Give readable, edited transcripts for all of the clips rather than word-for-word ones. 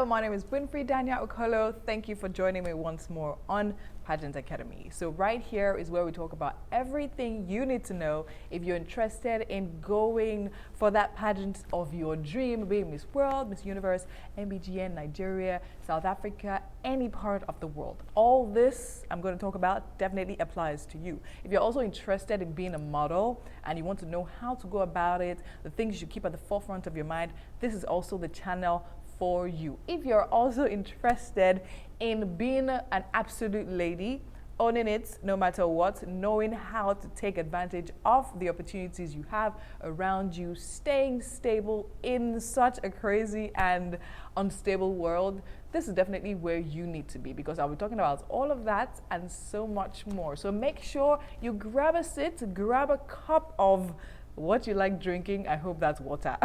Hello, my name is Winfrey Daniel Okolo. Thank you for joining me once more on Pageant Academy. So right here is where we talk about everything you need to know if you're interested in going for that pageant of your dream, being Miss World, Miss Universe, MBGN, Nigeria, South Africa, any part of the world. All this I'm going to talk about definitely applies to you. If you're also interested in being a model and you want to know how to go about it, the things you should keep at the forefront of your mind, this is also the channel for you. If you're also interested in being an absolute lady, owning it no matter what, knowing how to take advantage of the opportunities you have around you, staying stable in such a crazy and unstable world, this is definitely where you need to be, because I'll be talking about all of that and so much more. So make sure you grab a seat, grab a cup of what you like drinking, I hope that's water,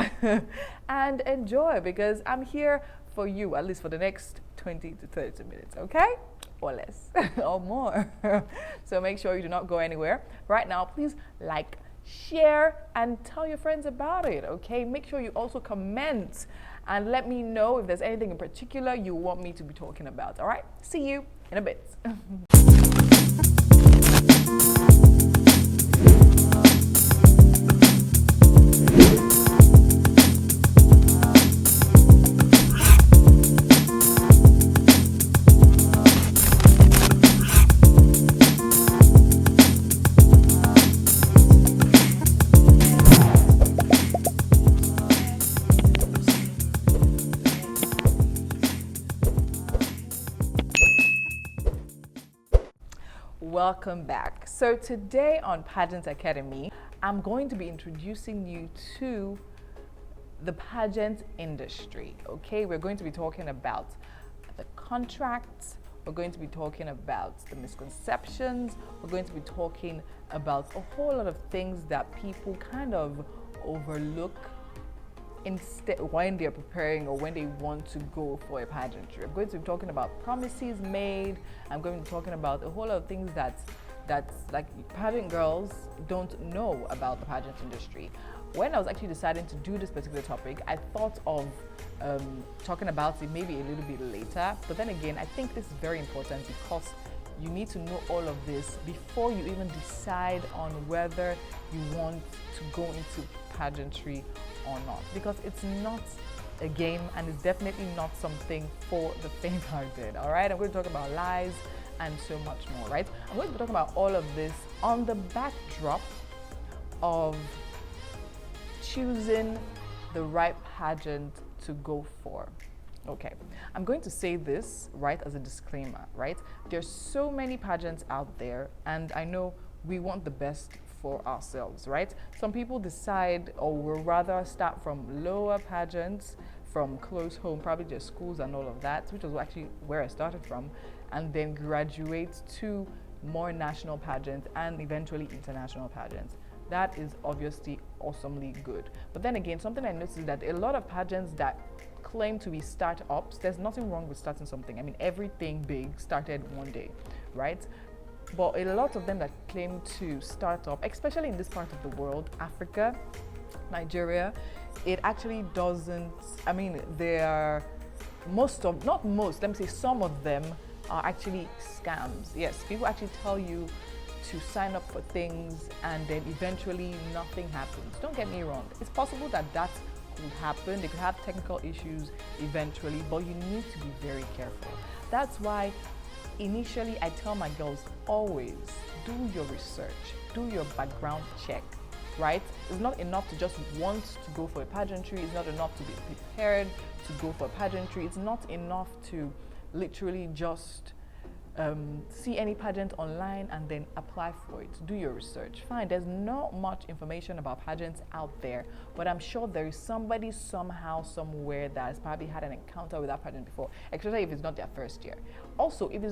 and enjoy, because I'm here for you, at least for the next 20 to 30 minutes, okay? Or less, or more. So make sure you do not go anywhere. Right now, please like, share, and tell your friends about it, okay? Make sure you also comment and let me know if there's anything in particular you want me to be talking about, all right? See you in a bit. Welcome back. So today on Pageant Academy, I'm going to be introducing you to the pageant industry, okay? We're going to be talking about the contracts, we're going to be talking about the misconceptions, we're going to be talking about a whole lot of things that people kind of overlook instead when they're preparing or when they want to go for a pageantry. I'm going to be talking about promises made. I'm going to be talking about a whole lot of things that's like pageant girls don't know about the pageant industry. When I was actually deciding to do this particular topic, I thought of talking about it maybe a little bit later, but then again, I think this is very important because you need to know all of this before you even decide on whether you want to go into pageantry or not, because it's not a game and it's definitely not something for the faint-hearted. All right, I'm going to talk about lies and so much more, right? I'm going to be talking about all of this on the backdrop of choosing the right pageant to go for. Okay, I'm going to say this right as a disclaimer, right? There's so many pageants out there, and I know we want the best for ourselves, right? Some people decide or will rather start from lower pageants, from close home, probably their schools and all of that, which was actually where I started from, and then graduate to more national pageants and eventually international pageants. That is obviously awesomely good. But then again, something I noticed is that a lot of pageants that claim to be startups, there's nothing wrong with starting something. I mean, everything big started one day, right? But a lot of them that claim to start up, especially in this part of the world, Africa, Nigeria, it actually doesn't, I mean, there are not most, let me say some of them are actually scams. Yes, people actually tell you to sign up for things and then eventually nothing happens. Don't get me wrong, it's possible that that could happen. They could have technical issues eventually, but you need to be very careful. That's why initially I tell my girls, always do your research, do your background check, right? It's not enough to just want to go for a pageantry. It's not enough to be prepared to go for a pageantry. It's not enough to literally just see any pageant online and then apply for it. Do your research. Fine, there's not much information about pageants out there, but I'm sure there is somebody somehow, somewhere that has probably had an encounter with that pageant before, especially if it's not their first year. Also, if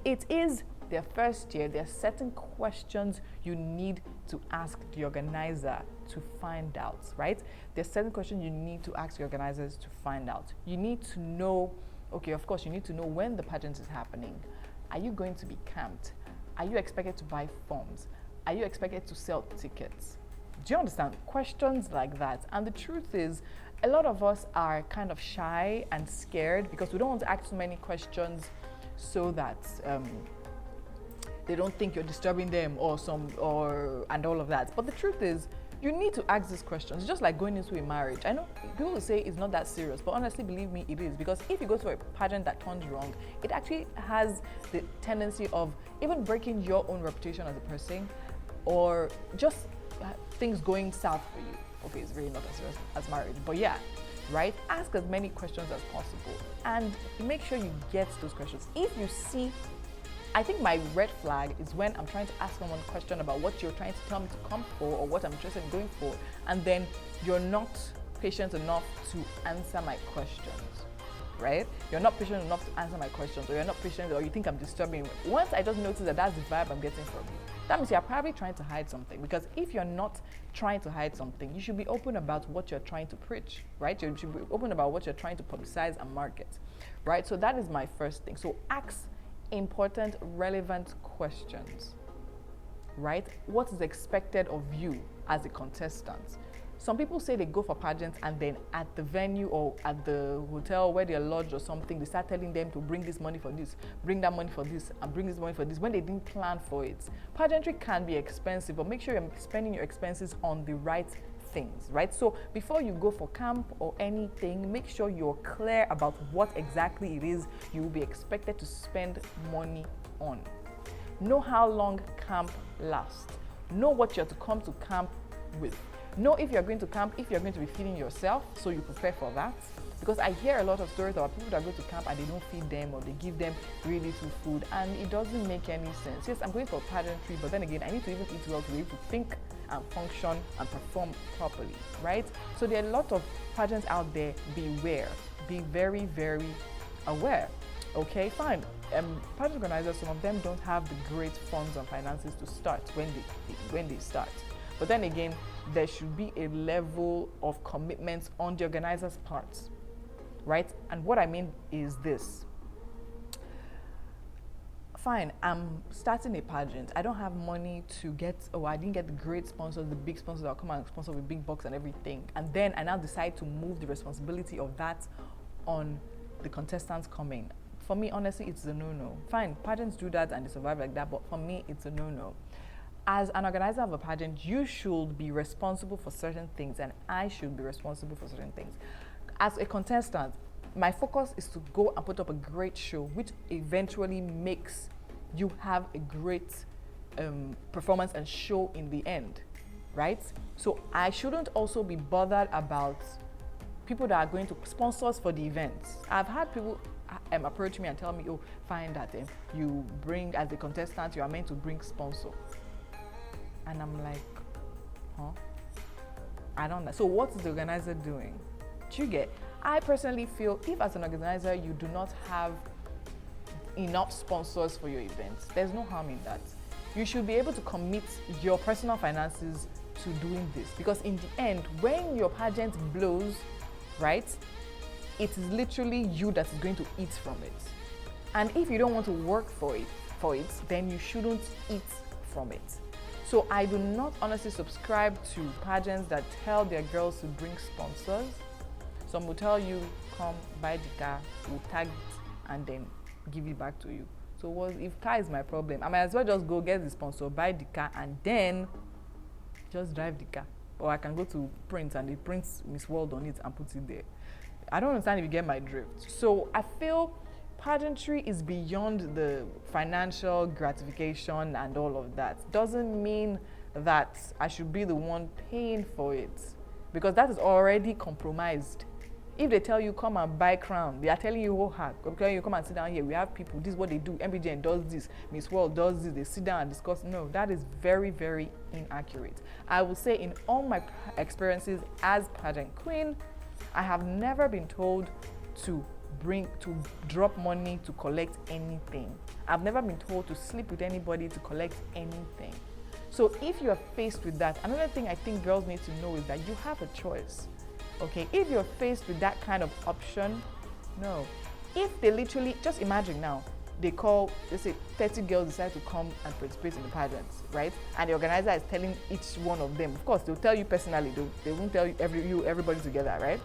it is their first year, there are certain questions you need to ask the organizer to find out, right? There's certain questions you need to ask the organizers to find out. You need to know, okay, of course, you need to know when the pageant is happening. Are you going to be camped? Are you expected to buy forms? Are you expected to sell tickets? Do you understand? Questions like that. And the truth is, a lot of us are kind of shy and scared because we don't want to ask too many questions so that they don't think you're disturbing them and all of that. But the truth is, you need to ask these questions. It's just like going into a marriage. I know people will say it's not that serious, but honestly, believe me, it is. Because if you go to a pageant that turns wrong, it actually has the tendency of even breaking your own reputation as a person, or just things going south for you. Okay, it's really not as serious as marriage, but yeah, right? Ask as many questions as possible and make sure you get those questions. If you see, I think my red flag is when I'm trying to ask someone a question about what you're trying to tell me to come for or what I'm interested in going for, and then you're not patient enough to answer my questions, right? You're not patient enough to answer my questions, or you're not patient, or you think I'm disturbing you. Once I just notice that that's the vibe I'm getting from you, that means you're probably trying to hide something. Because if you're not trying to hide something, you should be open about what you're trying to preach, right? You should be open about what you're trying to publicize and market, right? So that is my first thing. So ask important, relevant questions, right? What is expected of you as a contestant? Some people say they go for pageants and then at the venue or at the hotel where they're lodged or something, they start telling them to bring this money for this, bring that money for this, and bring this money for this when they didn't plan for it. Pageantry can be expensive, but make sure you're spending your expenses on the right things, right? So before you go for camp or anything, make sure you're clear about what exactly it is you will be expected to spend money on. Know how long camp lasts. Know what you're to come to camp with. Know if you're going to camp, if you're going to be feeding yourself, so you prepare for that. Because I hear a lot of stories about people that go to camp and they don't feed them, or they give them really little food, and it doesn't make any sense. Yes, I'm going for pageantry, but then again, I need to even eat well to be able to think and function and perform properly, right? So there are a lot of pageants out there. Beware. Be very, very aware. Okay, fine. Pageant organizers, some of them don't have the great funds and finances to start when they start. But then again, there should be a level of commitment on the organizer's part, right? And what I mean is this. Fine, I'm starting a pageant. I don't have money to get, I didn't get the great sponsors, the big sponsors that will come and sponsor with big bucks and everything. And then I now decide to move the responsibility of that on the contestants coming. For me, honestly, it's a no-no. Fine, pageants do that and they survive like that, but for me, it's a no-no. As an organizer of a pageant, you should be responsible for certain things, and I should be responsible for certain things. As a contestant, my focus is to go and put up a great show, which eventually makes you have a great performance and show in the end, right? So I shouldn't also be bothered about people that are going to sponsor us for the events. I've had people approach me and tell me, oh, fine, that you bring, as a contestant, you are meant to bring sponsor. And I'm like, huh? I don't know. So what is the organizer doing? Do you get? I personally feel if as an organizer you do not have enough sponsors for your events, there's no harm in that. You should be able to commit your personal finances to doing this, because in the end, when your pageant blows, right, it is literally you that is going to eat from it. And if you don't want to work for it, then you shouldn't eat from it. So I do not honestly subscribe to pageants that tell their girls to bring sponsors. Some will tell you, come buy the car, we'll tag it, and then give it back to you. So if car is my problem, I might as well just go get the sponsor, buy the car, and then just drive the car. Or I can go to print and they print Miss World on it and put it there. I don't understand if you get my drift. So I feel pageantry is beyond the financial gratification and all of that. Doesn't mean that I should be the one paying for it, because that is already compromised. If they tell you come and buy crown, they are telling you, oh, okay, you come and sit down here. We have people. This is what they do. MBGN does this. Miss World does this. They sit down and discuss. No, that is very, very inaccurate. I will say, in all my experiences as pageant queen, I have never been told to drop money to collect anything. I've never been told to sleep with anybody to collect anything. So if you are faced with that, another thing I think girls need to know is that you have a choice. Okay, if you're faced with that kind of option, no. If they literally, just imagine now, let's say 30 girls decide to come and participate in the pageants, right? And the organizer is telling each one of them, of course, they'll tell you personally, they won't tell you everybody together, right?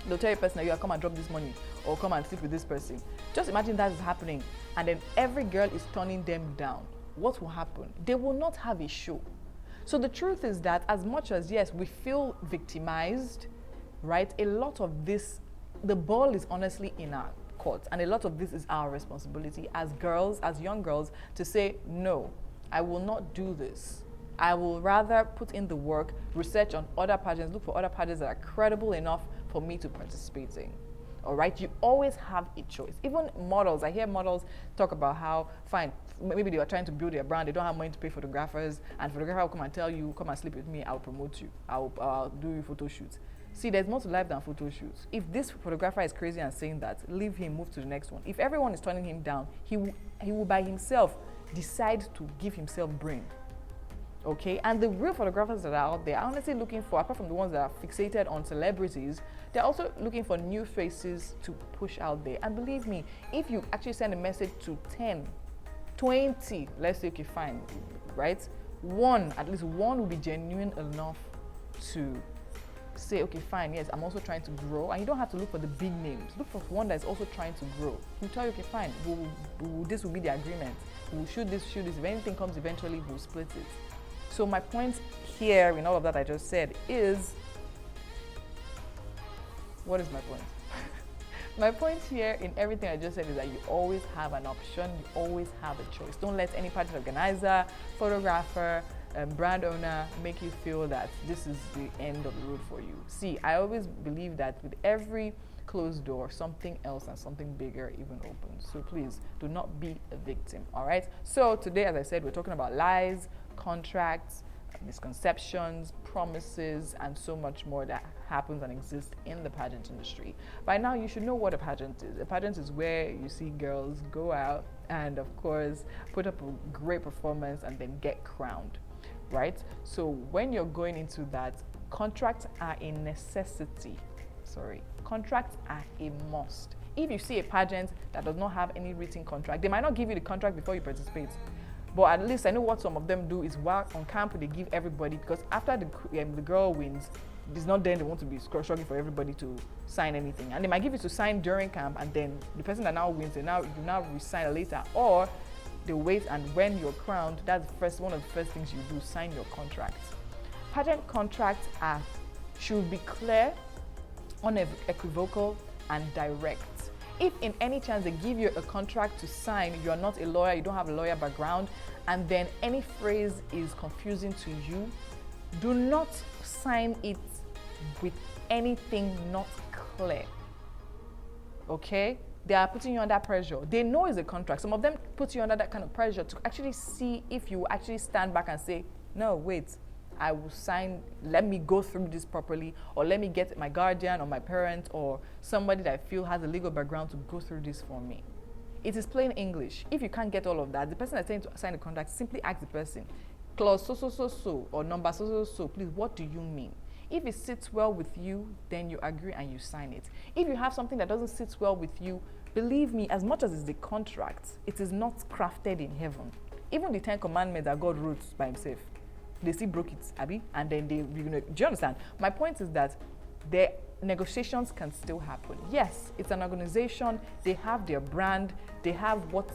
They'll tell you personally, you come and drop this money or come and sleep with this person. Just imagine that is happening and then every girl is turning them down. What will happen? They will not have a show. So the truth is that as much as, yes, we feel victimized, right? A lot of this, the ball is honestly in our court, and a lot of this is our responsibility as girls, as young girls, to say, no, I will not do this. I will rather put in the work, research on other pageants, look for other pageants that are credible enough for me to participate in. All right, you always have a choice. Even models, I hear models talk about how, fine, maybe they are trying to build their brand, they don't have money to pay photographers, and photographer will come and tell you, come and sleep with me, I'll promote you, I'll do you photo shoots. See, there's more to life than photo shoots. If this photographer is crazy and saying that, leave him, move to the next one. If everyone is turning him down, he will by himself decide to give himself brain. Okay, and the real photographers that are out there are honestly looking for, apart from the ones that are fixated on celebrities, they're also looking for new faces to push out there. And believe me, if you actually send a message to 10, 20, let's say, okay, fine, right? At least one will be genuine enough to say, okay, fine, yes, I'm also trying to grow. And you don't have to look for the big names. Look for one that's also trying to grow. He'll tell you, okay, fine, this will be the agreement. We'll shoot this. If anything comes eventually, we'll split it. So my point here in all of that I just said is, what is my point? My point here in everything I just said is that you always have an option, you always have a choice. Don't let any pageant organizer, photographer, brand owner make you feel that this is the end of the road for you. See, I always believe that with every closed door, something else and something bigger even opens. So please do not be a victim, all right? So today, as I said, we're talking about lies, contracts, misconceptions, promises, and so much more that happens and exists in the pageant industry. By now, you should know what a pageant is. A pageant is where you see girls go out and, of course, put up a great performance and then get crowned, right? So when you're going into that, contracts are a necessity. Contracts are a must. If you see a pageant that does not have any written contract, they might not give you the contract before you participate. But at least I know what some of them do is while on camp they give everybody, because after the girl wins, it's not then they want to be struggling for everybody to sign anything. And they might give you to sign during camp, and then the person that now wins, you now re-sign later. Or they wait, and when you're crowned, that's one of the first things you do, sign your contract. Pageant contracts should be clear, unequivocal, and direct. If in any chance they give you a contract to sign, you are not a lawyer, you don't have a lawyer background, and then any phrase is confusing to you, do not sign it with anything not clear. Okay? They are putting you under pressure. They know it's a contract. Some of them put you under that kind of pressure to actually see if you actually stand back and say, no, wait, I will sign, let me go through this properly, or let me get my guardian or my parent or somebody that I feel has a legal background to go through this for me. It is plain English. If you can't get all of that, the person that's saying to sign the contract, simply ask the person, clause so, or number so, please, what do you mean? If it sits well with you, then you agree and you sign it. If you have something that doesn't sit well with you, believe me, as much as it's the contract, it is not crafted in heaven. Even the 10 commandments that God wrote by himself, they still broke it, Abby, and then do you understand? My point is that the negotiations can still happen. Yes, it's an organization, they have their brand, they have what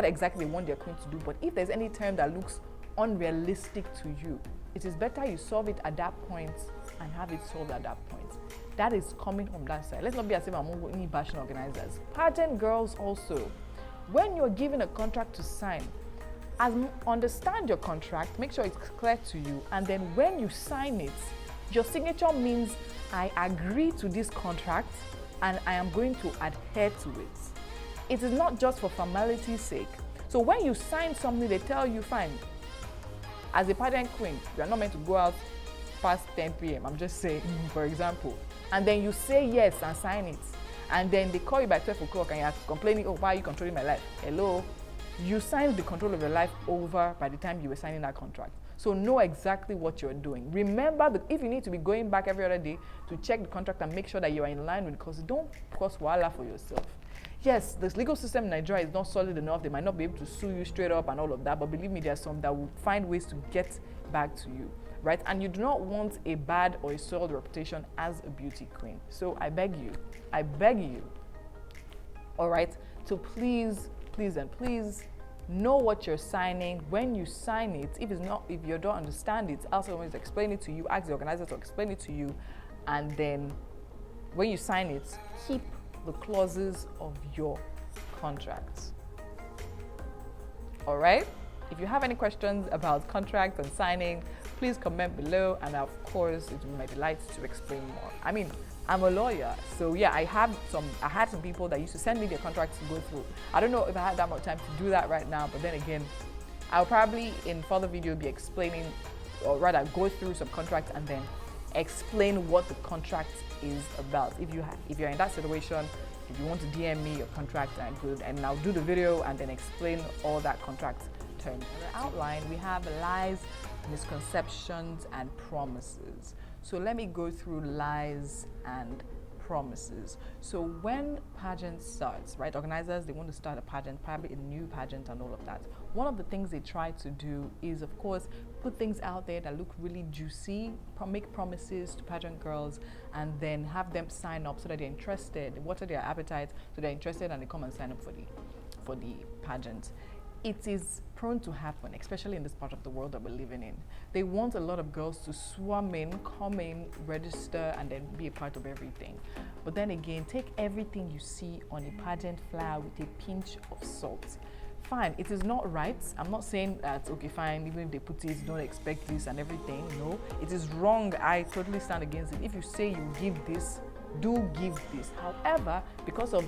exactly they want their queen to do, but if there's any term that looks unrealistic to you, it is better you solve it at that point and have it solved at that point. That is coming from that side. Let's not be as if I'm only bashing organizers. Pageant girls also, when you're given a contract to sign, understand your contract, make sure it's clear to you, and then when you sign it, your signature means I agree to this contract and I am going to adhere to it. It is not just for formality's sake. So when you sign something, they tell you, fine, as a pageant queen, you are not meant to go out past 10 p.m. I'm just saying, for example. And then you say yes and sign it. And then they call you by 12 o'clock and you're complaining, oh, why are you controlling my life? Hello? You signed the control of your life over by the time you were signing that contract. So know exactly what you're doing. Remember, if you need to be going back every other day to check the contract and make sure that you are in line with it, because don't cause wahala for yourself. Yes, the legal system in Nigeria is not solid enough. They might not be able to sue you straight up and all of that, but believe me, there are some that will find ways to get back to you. right? And you do not want a bad or a soiled reputation as a beauty queen. So I beg you, all right, to please know what you're signing. When you sign it, if you don't understand it, ask someone to explain it to you, ask the organizer to explain it to you, and then when you sign it, keep the clauses of your contracts. All right? If you have any questions about contracts and signing, please comment below, and of course, it will be my delight to explain more. I mean, I'm a lawyer, so yeah, I had some people that used to send me their contracts to go through. I don't know if I had that much time to do that right now, but then again, I'll probably in further video be explaining, or rather go through some contracts and then explain what the contract is about. If you're in that situation, if you want to DM me your contract, and I'll do the video and then explain all that contract terms. In the outline, we have lies, misconceptions, and promises. So let me go through lies and promises. So when pageant starts, right, organizers, they want to start a pageant, probably a new pageant and all of that. One of the things they try to do is, of course, put things out there that look really juicy, make promises to pageant girls, and then have them sign up so that they're interested. What are their appetites? So they're interested and they come and sign up for the pageant. It is prone to happen, especially in this part of the world that we're living in. They want a lot of girls to swarm in, come in, register, and then be a part of everything. But then again, take everything you see on a pageant flyer with a pinch of salt. Fine, it is not right. I'm not saying that, okay, fine, even if they put it, don't expect this and everything. No, it is wrong. I totally stand against it. If you say you give this, do give this. However, because of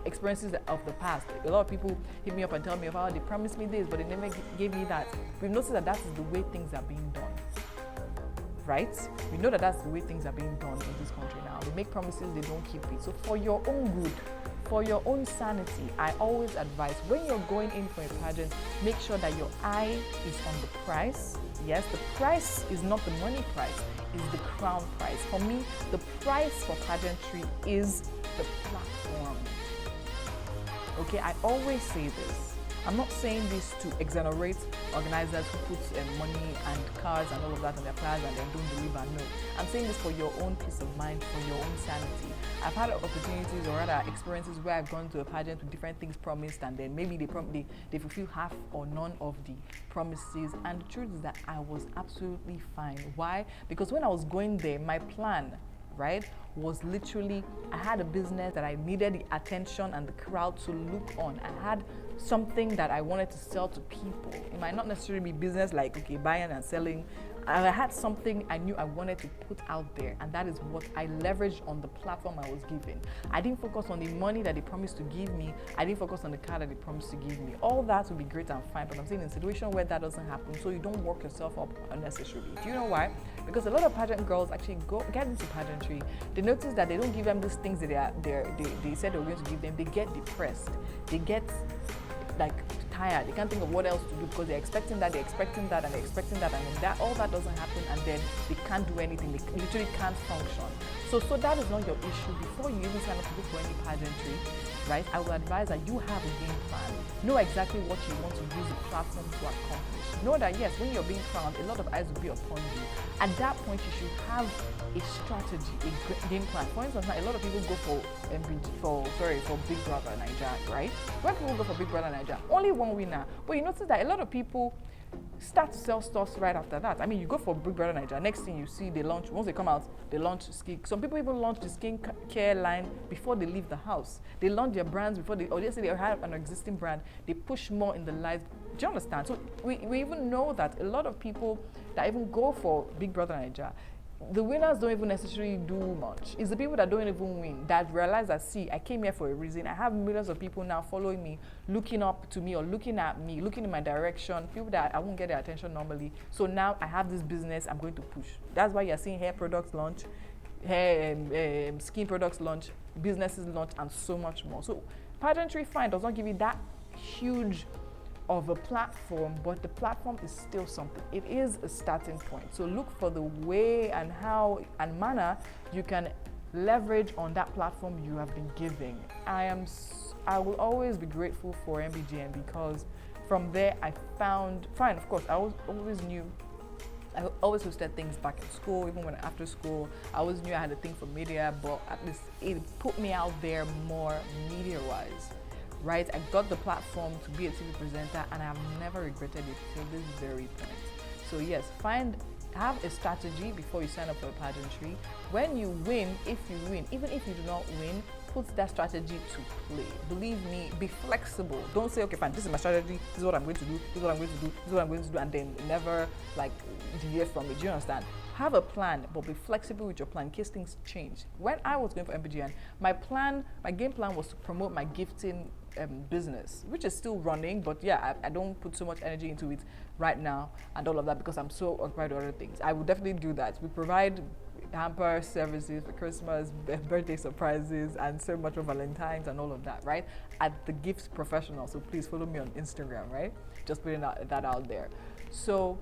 experiences of the past, a lot of people hit me up and tell me about, they promised me this, but they never gave me that. We've noticed that is the way things are being done, right? We know that that's the way things are being done in this country now. They make promises, they don't keep it. So for your own good, for your own sanity, I always advise, when you're going in for a pageant, make sure that your eye is on the price. Yes, the price is not the money price, it's the crown price. For me, the price for pageantry is the platform. Okay, I always say this. I'm not saying this to exonerate organizers who put money and cars and all of that on their flyers and then don't deliver. No, I'm saying this for your own peace of mind, for your own sanity. I've had opportunities, or rather experiences, where I've gone to a pageant with different things promised, and then maybe they fulfill half or none of the promises. And the truth is that I was absolutely fine. Why? Because when I was going there, my plan, right, was literally, I had a business that I needed the attention and the crowd to look on. I had something that I wanted to sell to people. It might not necessarily be business like, okay, buying and selling. I had something I knew I wanted to put out there, and that is what I leveraged on the platform I was given. I didn't focus on the money that they promised to give me. I didn't focus on the car that they promised to give me. All that would be great and fine, but I'm saying in a situation where that doesn't happen, so you don't work yourself up unnecessarily. Do you know why? Because a lot of pageant girls actually get into pageantry. They notice that they don't give them these things that they said they were going to give them. They get depressed. They get like tired. They can't think of what else to do because they're expecting that, and they're expecting that, and then that all that doesn't happen, and then they can't do anything. They literally can't function. So that is not your issue. Before you even sign up to go for any pageantry, right, I will advise that you have a game plan. Know exactly what you want to use the platform to accomplish. Know that yes, when you're being crowned, a lot of eyes will be upon you. At that point, you should have a strategy, a game plan. For instance, a lot of people go for Big Brother Nigeria, right? When people go for Big Brother Nigeria, only one winner. But you notice that a lot of people start to sell stuff right after that. I mean, you go for Big Brother Nigeria, next thing you see, they launch, once they come out, they launch skin. Some people even launch the skin care line before they leave the house. They launch their brands before or they say they have an existing brand. They push more in the lives. Do you understand? So we even know that a lot of people that even go for Big Brother Nigeria, the winners don't even necessarily do much. It's the people that don't even win that realize that, see, I came here for a reason. I have millions of people now following me, looking up to me or looking at me, looking in my direction, people that I won't get their attention normally. So now I have this business I'm going to push. That's why you're seeing hair products launch, hair skin products launch, businesses launch, and so much more. So pageantry, fine, does not give you that huge of a platform, but the platform is still something. It is a starting point. So look for the way and how and manner you can leverage on that platform you have been giving. I will always be grateful for MBGN because from there I found, fine, of course, I always knew I always hosted things back in school, even when after school. I always knew I had a thing for media, but at least it put me out there more media-wise, right? I got the platform to be a TV presenter, and I've never regretted it till this very point. So yes, have a strategy before you sign up for a pageantry. When you win, if you win, even if you do not win, put that strategy to play. Believe me, be flexible. Don't say, okay, fine, this is my strategy, this is what I'm going to do, this is what I'm going to do, this is what I'm going to do, and then never like deviate from it. Do you understand? Have a plan, but be flexible with your plan in case things change. When I was going for MPGN, my game plan was to promote my gifting business, which is still running, but yeah, I don't put so much energy into it right now and all of that because I'm so occupied with other things. I would definitely do that. We provide hamper services for Christmas, birthday surprises, and so much for Valentine's and all of that, right? At the Gifts Professional. So please follow me on Instagram, right? Just putting that out there. So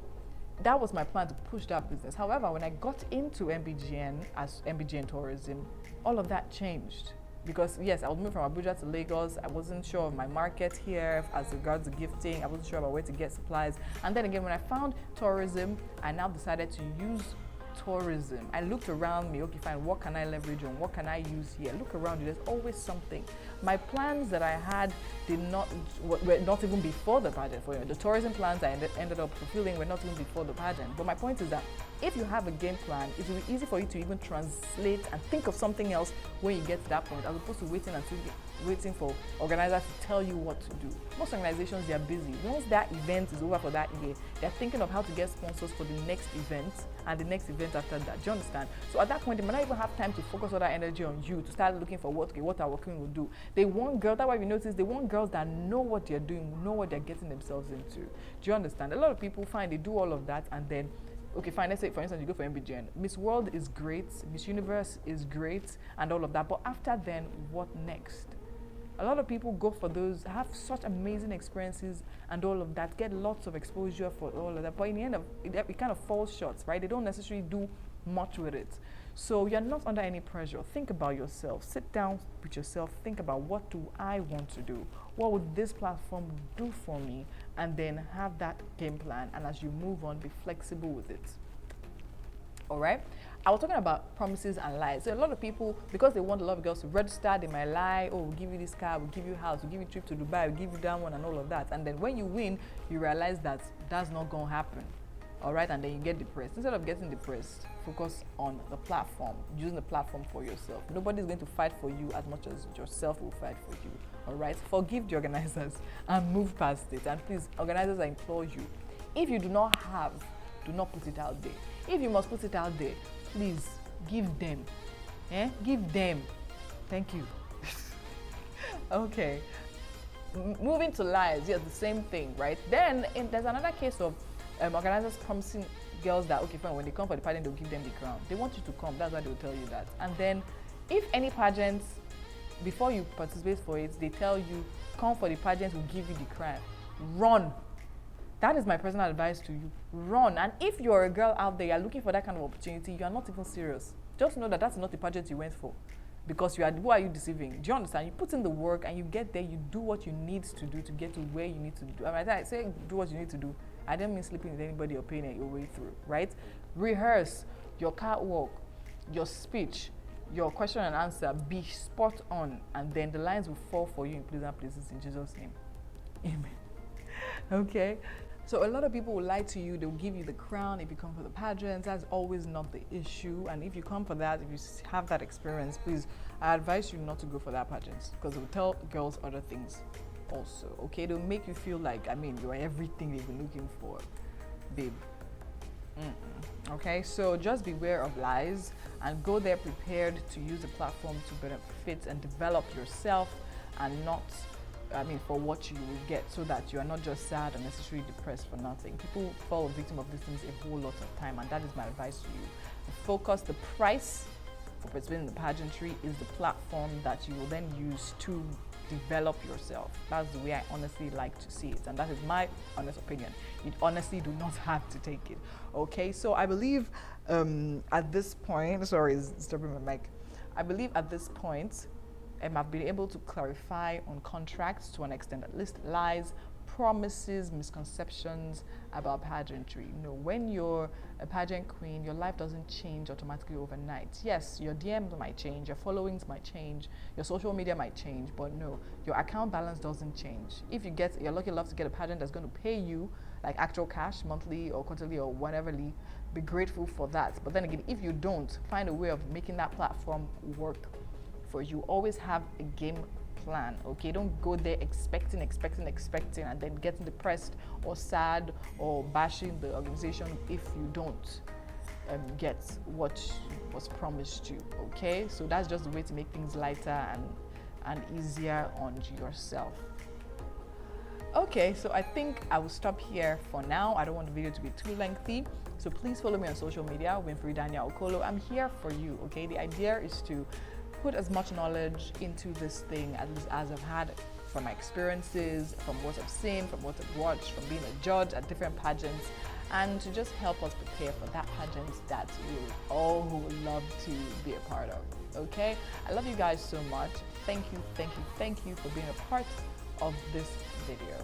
that was my plan to push that business. However, when I got into MBGN as MBGN Tourism, all of that changed. Because yes, I was moving from Abuja to Lagos. I wasn't sure of my market here as regards to gifting. I wasn't sure about where to get supplies. And then again, when I found tourism, I now decided to use tourism. I looked around me, okay, fine, what can I leverage on? What can I use here? Look around you, there's always something. My plans that I had were not even before the pageant. For the tourism plans I ended up fulfilling were not even before the pageant. But my point is that if you have a game plan, it will be easy for you to even translate and think of something else when you get to that point, as opposed to waiting for organizers to tell you what to do. Most organizations, they are busy. Once that event is over for that year, they're thinking of how to get sponsors for the next event and the next event after that. Do you understand? So at that point, they might not even have time to focus all that energy on you to start looking for what our queen will do. They want girls, that's why we notice they want girls that know what they're doing, know what they're getting themselves into. Do you understand? A lot of people find they do all of that and then, okay, fine, let's say for instance you go for MBGN. Miss World is great, Miss Universe is great and all of that, but after then, what next? A lot of people go for those, have such amazing experiences and all of that, get lots of exposure for all of that, but in the end it kind of falls short, right? They don't necessarily do much with it. So you're not under any pressure. Think about yourself. Sit down with yourself. Think about, what do I want to do? What would this platform do for me? And then have that game plan. And as you move on, be flexible with it. All right? I was talking about promises and lies. So a lot of people, because they want a lot of girls to register, they might lie. Oh, we'll give you this car, we'll give you a house, we'll give you a trip to Dubai, we'll give you that one and all of that. And then when you win, you realize that that's not going to happen. All right, and then you get depressed. Instead of getting depressed, focus on the platform, using the platform for yourself. Nobody's going to fight for you as much as yourself will fight for you. All right, forgive the organizers and move past it. And please, organizers, I implore you, if you do not have, do not put it out there. If you must put it out there, please give them. Give them. Thank you. Okay. Moving to lies, yes, the same thing, right? Then there's another case of organizers promising girls that, okay, fine, when they come for the pageant, they'll give them the crown. They want you to come, that's why they'll tell you that. And then if any pageants, before you participate for it, they tell you, come for the pageant, we'll give you the crown. Run. That is my personal advice to you. Run. And if you're a girl out there, you're looking for that kind of opportunity, you are not even serious. Just know that that's not the pageant you went for. Because who are you deceiving? Do you understand? You put in the work and you get there, you do what you need to do to get to where you need to do. I mean, I say do what you need to do. I don't mean sleeping with anybody or paying your way through, right? Rehearse your catwalk, your speech, your question and answer. Be spot on, and then the lines will fall for you in pleasant places in Jesus' name. Amen. Okay? So a lot of people will lie to you. They'll give you the crown if you come for the pageants. That's always not the issue. And if you come for that, if you have that experience, please, I advise you not to go for that pageant because it will tell girls other things also. Okay? They'll make you feel like, you're everything they've been looking for, babe. Okay? So just beware of lies and go there prepared to use the platform to benefit and develop yourself and not for what you will get, so that you are not just sad or necessarily depressed for nothing. People fall victim of these things a whole lot of time, and that is my advice to you. The price for participating in the pageantry is the platform that you will then use to develop yourself. That's the way I honestly like to see it, and that is my honest opinion. You honestly do not have to take it. Okay, so I believe at this point, sorry, it's disturbing my mic. I believe at this point, I've been able to clarify on contracts to an extent, at least lies, promises, misconceptions about pageantry. You know, when you're a pageant queen, your life doesn't change automatically overnight. Yes, your DMs might change, your followings might change, your social media might change, but no, your account balance doesn't change. If you're lucky enough to get a pageant that's going to pay you like actual cash monthly or quarterly or whateverly, be grateful for that. But then again, if you don't, find a way of making that platform work for you. Always have a game plan, okay? Don't go there expecting, and then getting depressed or sad or bashing the organization if you don't get what was promised you, okay? So that's just the way to make things lighter and easier on yourself. Okay, so I think I will stop here for now. I don't want the video to be too lengthy. So please follow me on social media, Winfrey Daniel Okolo. I'm here for you, okay? The idea is to put as much knowledge into this thing as I've had from my experiences, from what I've seen, from what I've watched, from being a judge at different pageants, and to just help us prepare for that pageant that we all would love to be a part of, okay? I love you guys so much. Thank you for being a part of this video.